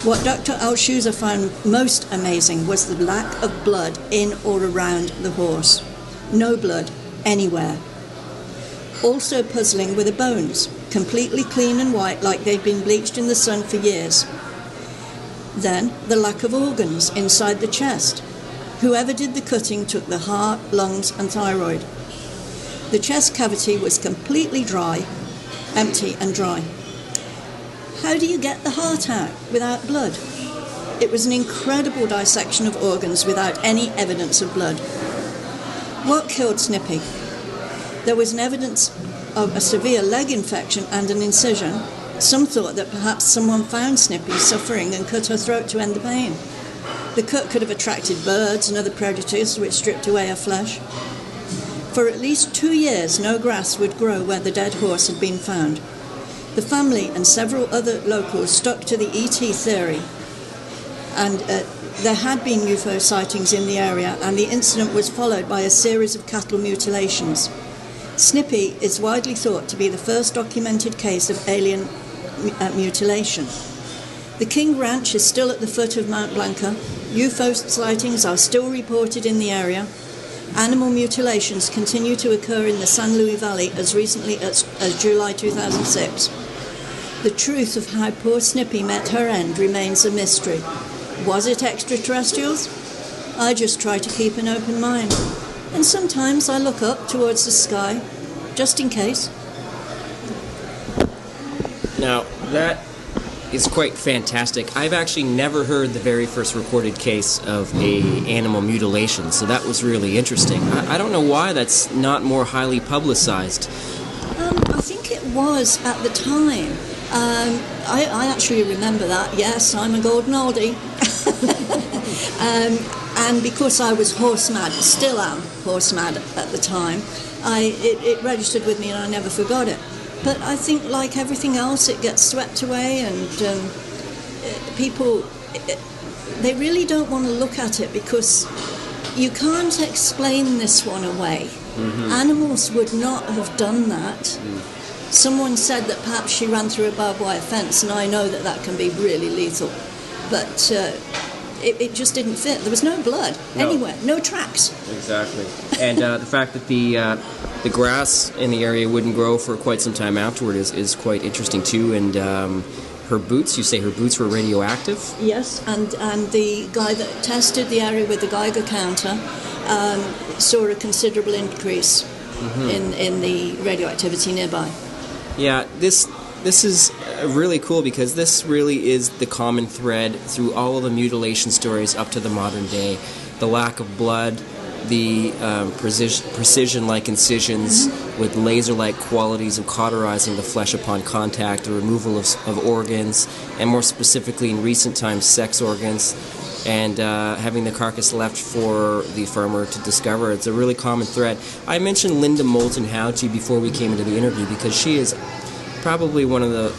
What Dr. Alshuser found most amazing was the lack of blood in or around the horse. No blood anywhere. Also puzzling were the bones, completely clean and white like they'd been bleached in the sun for years. Then the lack of organs inside the chest. Whoever did the cutting took the heart, lungs and thyroid. The chest cavity was completely dry, empty and dry. How do you get the heart out without blood? It was an incredible dissection of organs without any evidence of blood. What killed Snippy? There was an evidence of a severe leg infection and an incision. Some thought that perhaps someone found Snippy suffering and cut her throat to end the pain. The cut could have attracted birds and other predators which stripped away her flesh. For at least 2 years, no grass would grow where the dead horse had been found. The family and several other locals stuck to the ET theory, and there had been UFO sightings in the area, and the incident was followed by a series of cattle mutilations. Snippy is widely thought to be the first documented case of alien mutilation. The King Ranch is still at the foot of Mount Blanca. UFO sightings are still reported in the area. Animal mutilations continue to occur in the San Luis Valley as recently as July 2006. The truth of how poor Snippy met her end remains a mystery. Was it extraterrestrials? I just try to keep an open mind. And sometimes I look up towards the sky, just in case. Now, that is quite fantastic. I've actually never heard the very first recorded case of a animal mutilation, so that was really interesting. I don't know why that's not more highly publicized. I think it was at the time. I actually remember that. Yes, I'm a golden oldie. And because I was horse mad, still am horse mad at the time, it registered with me and I never forgot it. But I think, like everything else, it gets swept away, and people, they really don't want to look at it because you can't explain this one away. Mm-hmm. Animals would not have done that. Mm. Someone said that perhaps she ran through a barbed wire fence, and I know that that can be really lethal. But it just didn't fit. There was no blood anywhere, no tracks. Exactly. And the fact that the grass in the area wouldn't grow for quite some time afterward is quite interesting too. And her boots, you say her boots were radioactive? Yes, and the guy that tested the area with the Geiger counter saw a considerable increase in the radioactivity nearby. Yeah, this is really cool because this really is the common thread through all of the mutilation stories up to the modern day. The lack of blood, the precision-like incisions with laser-like qualities of cauterizing the flesh upon contact, the removal of organs, and more specifically in recent times, sex organs, and having the carcass left for the farmer to discover. It's a really common thread. I mentioned Linda Moulton Howe to you before we came into the interview because she is probably one of the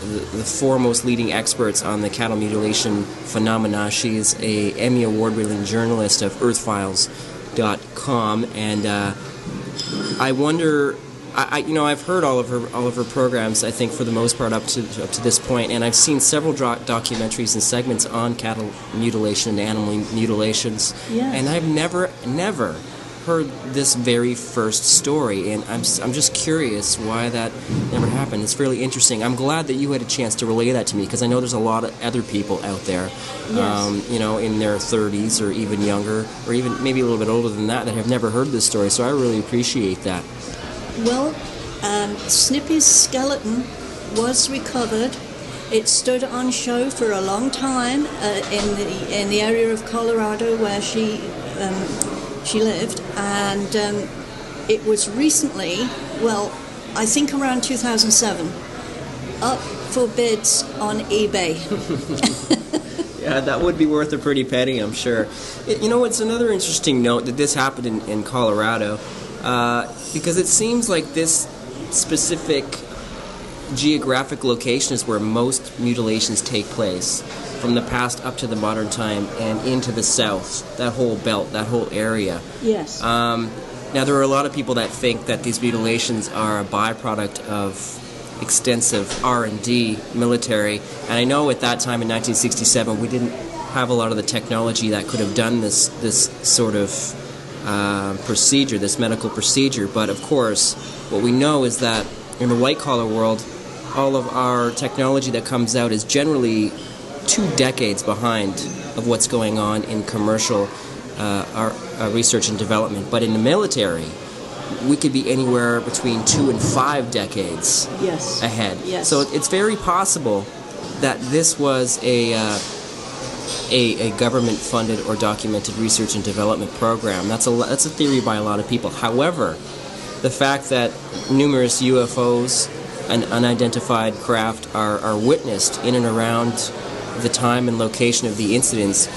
foremost leading experts on the cattle mutilation phenomena. She is a Emmy Award-winning journalist of earthfiles.com, and I wonder, I've heard all of her programs, I think, for the most part up to this point, and I've seen several documentaries and segments on cattle mutilation and animal mutilations. Yes. And I've never heard this very first story, and I'm just curious why that never happened. It's really interesting. I'm glad that you had a chance to relay that to me because I know there's a lot of other people out there, yes. In their 30s or even younger, or even maybe a little bit older than that have never heard this story. So I really appreciate that. Well, Snippy's skeleton was recovered. It stood on show for a long time in the area of Colorado where she lived, and it was recently, I think around 2007, up for bids on eBay. Yeah, that would be worth a pretty penny, I'm sure. It's another interesting note that this happened in Colorado, because it seems like this specific geographic location is where most mutilations take place, from the past up to the modern time and into the south, that whole belt, that whole area. Yes. Now, there are a lot of people that think that these mutilations are a byproduct of extensive R&D military. And I know at that time in 1967 we didn't have a lot of the technology that could have done this sort of procedure, this medical procedure. But of course, what we know is that in the white-collar world, all of our technology that comes out is generally 2 decades behind of what's going on in commercial our research and development. But in the military, we could be anywhere between 2 and 5 decades ahead. Yes. So it's very possible that this was a government-funded or documented research and development program. That's a theory by a lot of people. However, the fact that numerous UFOs and unidentified craft are witnessed in and around the time and location of the incidents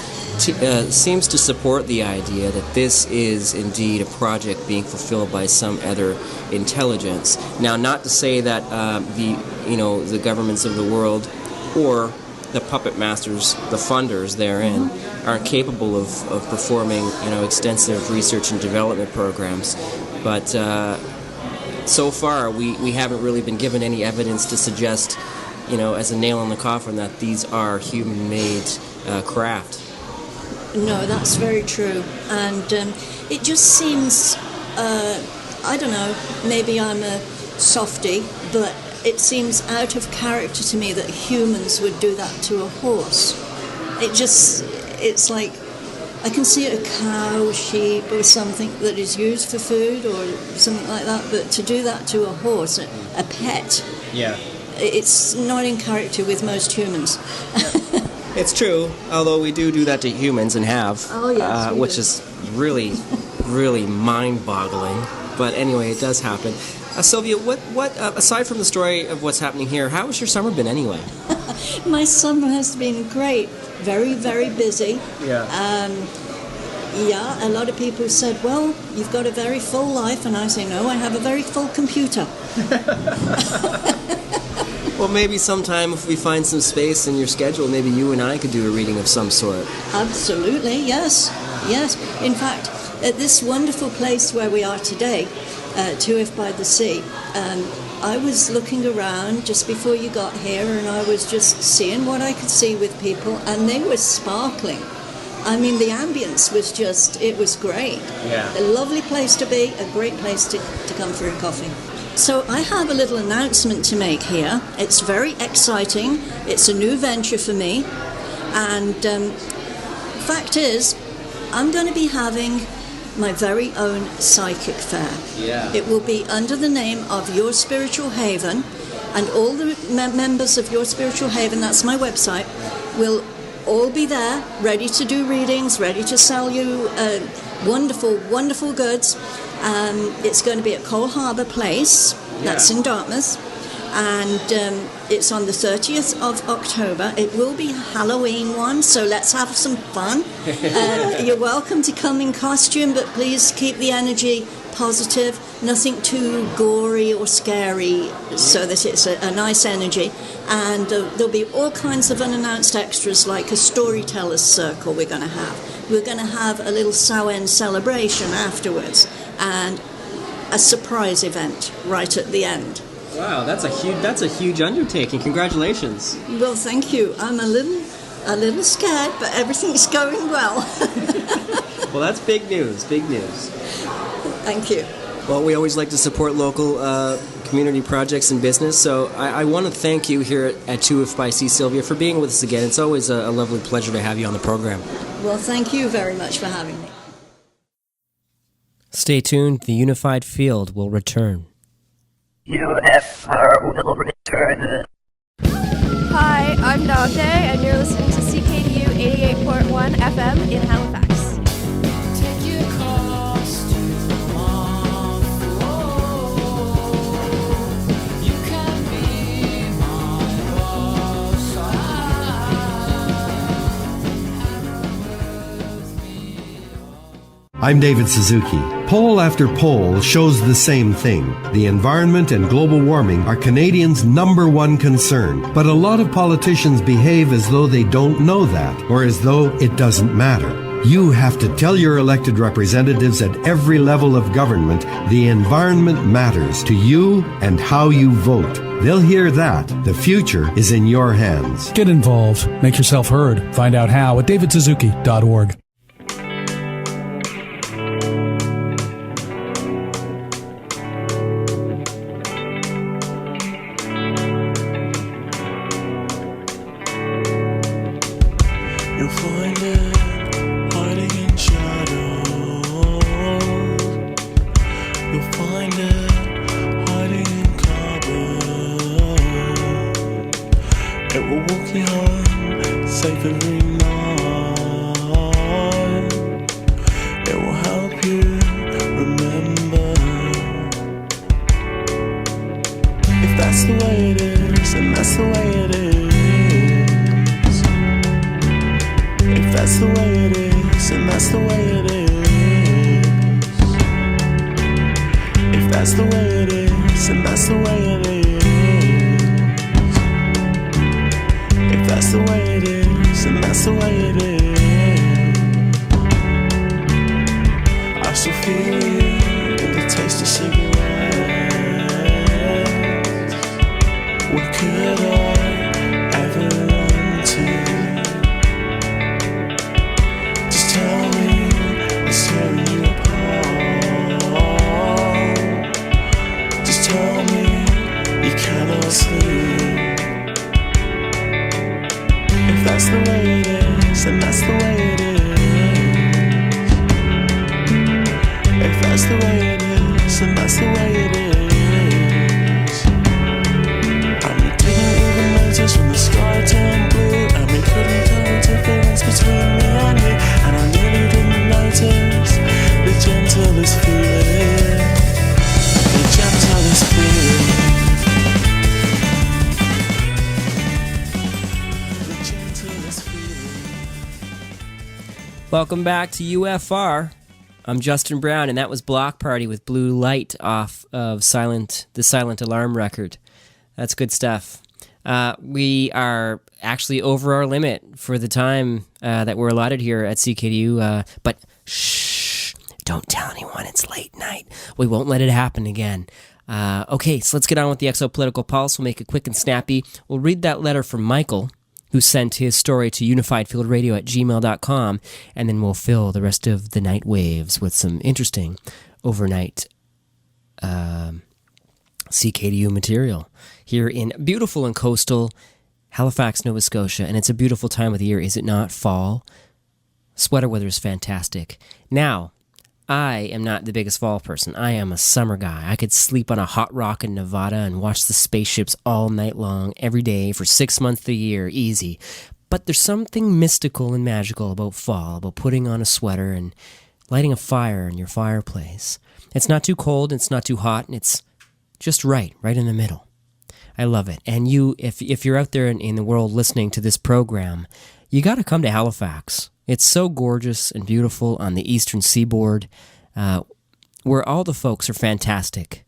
seems to support the idea that this is indeed a project being fulfilled by some other intelligence. Now, not to say that the governments of the world or the puppet masters, the funders therein, aren't capable of performing extensive research and development programs, but so far we haven't really been given any evidence to suggest, as a nail in the coffin, that these are human-made craft. No, that's very true. And it just seems, I don't know, maybe I'm a softie, but it seems out of character to me that humans would do that to a horse. It's like, I can see a cow, sheep, or something that is used for food or something like that, but to do that to a horse, a pet, it's not in character with most humans. It's true, although we do that to humans and have, which is really, really mind-boggling. But anyway, it does happen. Sylvia, what aside from the story of what's happening here, how has your summer been anyway? My summer has been great. Very, very busy. A lot of people said, well, you've got a very full life, and I say, no, I have a very full computer. Well, maybe sometime if we find some space in your schedule, maybe you and I could do a reading of some sort. Absolutely, yes. In fact, at this wonderful place where we are today, 2F by the Sea, I was looking around just before you got here, and I was just seeing what I could see with people, and they were sparkling. I mean, the ambience was it was great. Yeah. A lovely place to be, a great place to come for a coffee. So I have a little announcement to make here. It's very exciting. It's a new venture for me. And fact is, I'm going to be having my very own psychic fair. Yeah. It will be under the name of Your Spiritual Haven, and all the members of Your Spiritual Haven, that's my website, will all be there, ready to do readings, ready to sell you wonderful, wonderful goods. It's going to be at Cole Harbour Place, that's in Dartmouth, and it's on the 30th of October. It will be a Halloween one, so let's have some fun. You're welcome to come in costume, but please keep the energy positive, nothing too gory or scary, so that it's a nice energy. And there'll be all kinds of unannounced extras, like a storyteller's circle we're going to have. We're going to have a little Samhain celebration afterwards, and a surprise event right at the end. Wow, that's a huge undertaking. Congratulations. Well, thank you. I'm a little scared, but everything's going well. Well, that's big news. Big news. Thank you. Well, we always like to support local community projects and business, so I want to thank you here at 2F by Sea, Sylvia, for being with us again. It's always a lovely pleasure to have you on the program. Well, thank you very much for having me. Stay tuned. The unified field will return. UFR will return. Hi, I'm Dante, and you're listening to CKDU 88.1 FM in Halifax. I'm David Suzuki. Poll after poll shows the same thing. The environment and global warming are Canadians' #1 concern. But a lot of politicians behave as though they don't know that, or as though it doesn't matter. You have to tell your elected representatives at every level of government the environment matters to you and how you vote. They'll hear that. The future is in your hands. Get involved. Make yourself heard. Find out how at davidsuzuki.org. Welcome back to UFR. I'm Justin Brown, and that was Block Party with Blue Light off of the Silent Alarm record. That's good stuff. We are actually over our limit for the time that we're allotted here at CKDU, but shh, don't tell anyone it's late night. We won't let it happen again. Okay, so let's get on with the Exopolitical Pulse. We'll make it quick and snappy. We'll read that letter from Michael, who sent his story to unifiedfieldradio@gmail.com, and then we'll fill the rest of the night waves with some interesting overnight CKDU material here in beautiful and coastal Halifax, Nova Scotia. And it's a beautiful time of the year, is it not? Fall. Sweater weather is fantastic. Now, I am not the biggest fall person. I am a summer guy. I could sleep on a hot rock in Nevada and watch the spaceships all night long, every day, for 6 months of the year, easy. But there's something mystical and magical about fall, about putting on a sweater and lighting a fire in your fireplace. It's not too cold, it's not too hot, and it's just right in the middle. I love it. And you, if you're out there in the world listening to this program, you got to come to Halifax. It's so gorgeous and beautiful on the eastern seaboard, where all the folks are fantastic.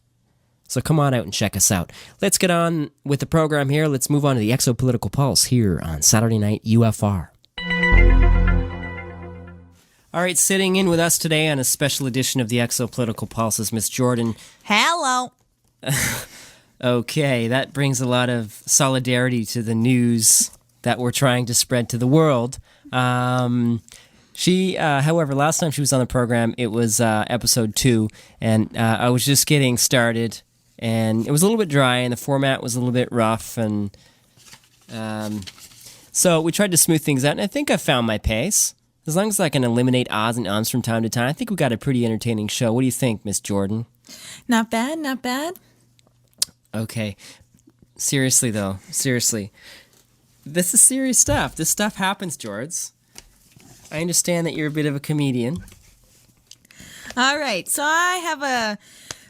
So come on out and check us out. Let's get on with the program here. Let's move on to the Exopolitical Pulse here on Saturday Night UFR. All right, sitting in with us today on a special edition of the Exopolitical Pulse is Miss Jordan. Hello. Okay, that brings a lot of solidarity to the news that we're trying to spread to the world. She, however, last time she was on the program, it was episode 2, and I was just getting started, and it was a little bit dry, and the format was a little bit rough, and so we tried to smooth things out, and I think I found my pace. As long as I can eliminate odds and ums from time to time, I think we got a pretty entertaining show. What do you think, Miss Jordan? Not bad, not bad. Okay. Seriously, though. Seriously. This is serious stuff. This stuff happens, George. I understand that you're a bit of a comedian. All right, so I have a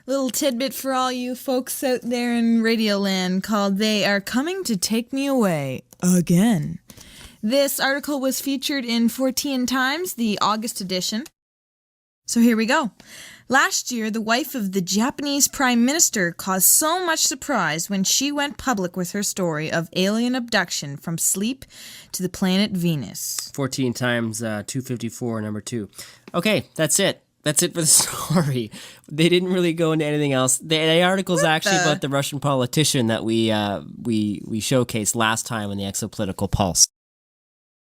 little tidbit for all you folks out there in Radioland called They Are Coming to Take Me Away Again. This article was featured in 14 Times, the August edition. So here we go. Last year, the wife of the Japanese Prime Minister caused so much surprise when she went public with her story of alien abduction from sleep to the planet Venus. 14 times 254, number 2. Okay, that's it. That's it for the story. They didn't really go into anything else. The article is actually about the Russian politician that we showcased last time in the Exopolitical Pulse.